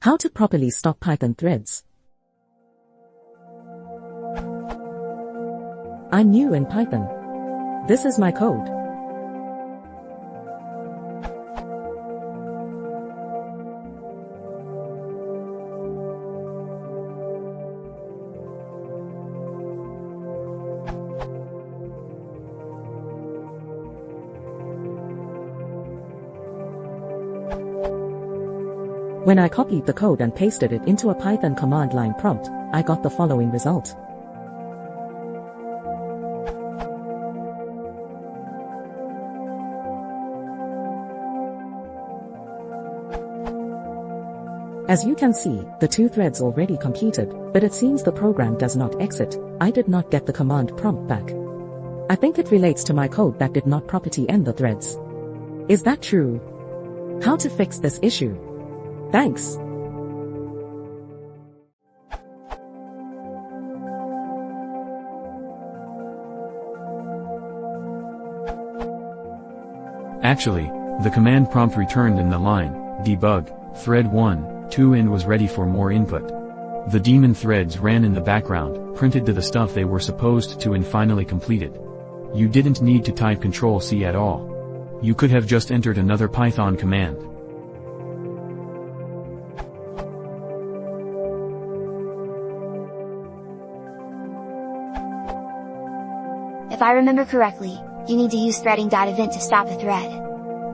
How to properly stop Python threads. I'm new in Python. This is my code. When I copied the code and pasted it into a Python command line prompt, I got the following result. As you can see, the 2 threads already completed, but it seems the program does not exit. I did not get the command prompt back. I think it relates to my code that did not properly end the threads. Is that true? How to fix this issue? Thanks. Actually, the command prompt returned in the line, debug, thread 1, 2 and was ready for more input. The daemon threads ran in the background, printed to the stuff they were supposed to and finally completed. You didn't need to type Ctrl+C at all. You could have just entered another Python command. If I remember correctly, you need to use threading.event to stop a thread.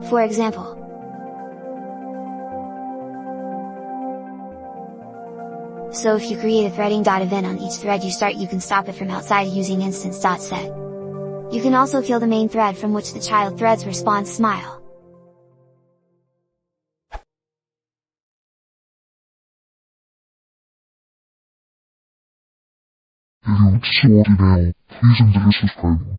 For example, so if you create a threading.event on each thread you start, you can stop it from outside using instance.set. You can also kill the main thread from which the child thread's response smile. If you want to sort it out, please enter the subscribe.